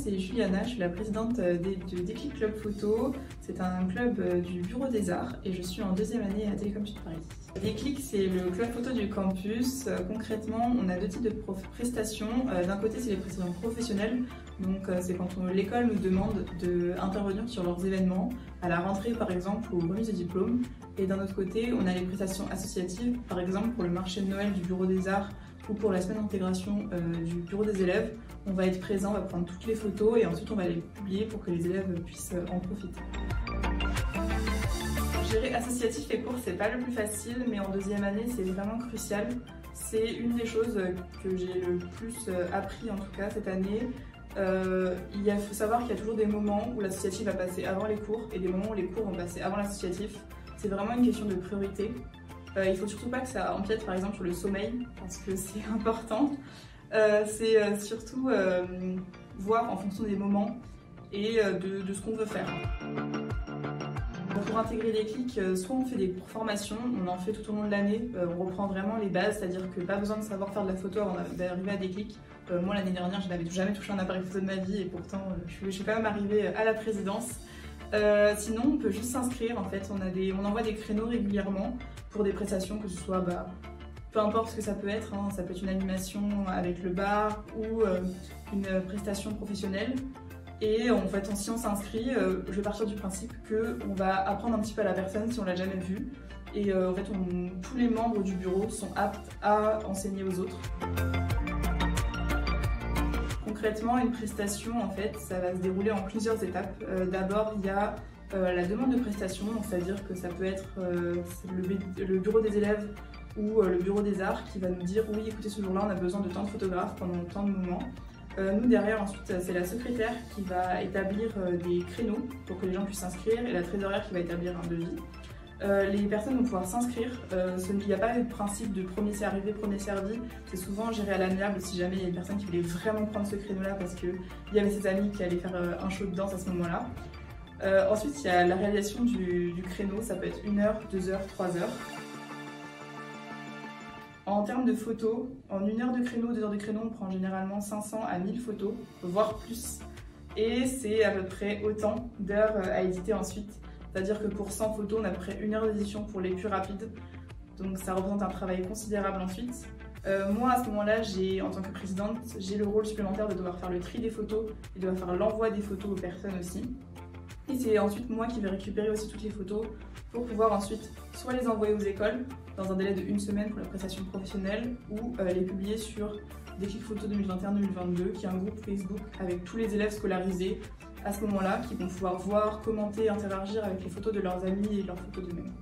c'est Juliana, je suis la présidente de Déclic Club Photo. C'est un club du Bureau des Arts et je suis en deuxième année à Télécom Sud Paris. Déclic, c'est le club photo du campus. Concrètement, on a deux types de prestations. D'un côté, c'est les prestations professionnelles. Donc, c'est quand l'école nous demande d'intervenir sur leurs événements, à la rentrée par exemple, ou aux remises de diplômes. Et d'un autre côté, on a les prestations associatives, par exemple pour le marché de Noël du Bureau des Arts ou pour la semaine d'intégration du bureau des élèves. On va être présent, on va prendre toutes les photos et ensuite on va les publier pour que les élèves puissent en profiter. Gérer associatif et cours, c'est pas le plus facile, mais en deuxième année, c'est vraiment crucial. C'est une des choses que j'ai le plus appris en tout cas cette année. Il faut savoir qu'il y a toujours des moments où l'associatif va passer avant les cours et des moments où les cours vont passer avant l'associatif. C'est vraiment une question de priorité. Il faut surtout pas que ça empiète par exemple sur le sommeil parce que c'est important. C'est surtout voir en fonction des moments et de ce qu'on veut faire. Pour intégrer Déclic, soit on fait des formations, on en fait tout au long de l'année, on reprend vraiment les bases, c'est-à-dire que pas besoin de savoir faire de la photo avant d'arriver à Déclic. Moi l'année dernière je n'avais jamais touché un appareil photo de ma vie et pourtant je suis quand même arrivée à la présidence. Sinon on peut juste s'inscrire en fait, on envoie des créneaux régulièrement pour des prestations que ce soit peu importe ce que ça peut être, hein, ça peut être une animation avec le bar ou une prestation professionnelle. Et en fait, si on s'inscrit, je vais partir du principe qu'on va apprendre un petit peu à la personne si on l'a jamais vue. Et en fait, tous les membres du bureau sont aptes à enseigner aux autres. Concrètement, une prestation, en fait, ça va se dérouler en plusieurs étapes. D'abord, il y a la demande de prestation, c'est-à-dire que ça peut être le bureau des élèves ou le bureau des arts qui va nous dire oui, écoutez, ce jour-là, on a besoin de tant de photographes pendant tant de moments. Nous derrière ensuite c'est la secrétaire qui va établir des créneaux pour que les gens puissent s'inscrire et la trésorière qui va établir un devis. Les personnes vont pouvoir s'inscrire, il n'y a pas de principe de premier arrivé, premier servi, c'est souvent géré à l'amiable si jamais il y a une personne qui voulait vraiment prendre ce créneau là parce qu'il y avait ses amis qui allaient faire un show de danse à ce moment-là. Ensuite il y a la réalisation du créneau, ça peut être 1 heure, 2 heures, 3 heures. En termes de photos, en 1 heure de créneau, 2 heures de créneau, on prend généralement 500 à 1000 photos, voire plus. Et c'est à peu près autant d'heures à éditer ensuite. C'est-à-dire que pour 100 photos, on a à peu près 1 heure d'édition pour les plus rapides. Donc ça représente un travail considérable ensuite. Moi, à ce moment-là, en tant que présidente, j'ai le rôle supplémentaire de devoir faire le tri des photos et de devoir faire l'envoi des photos aux personnes aussi. Et c'est ensuite moi qui vais récupérer aussi toutes les photos pour pouvoir ensuite soit les envoyer aux écoles dans un délai de 1 semaine pour la prestation professionnelle ou les publier sur Déclic Photo 2021-2022 qui est un groupe Facebook avec tous les élèves scolarisés à ce moment-là qui vont pouvoir voir, commenter, interagir avec les photos de leurs amis et leurs photos d'eux-mêmes.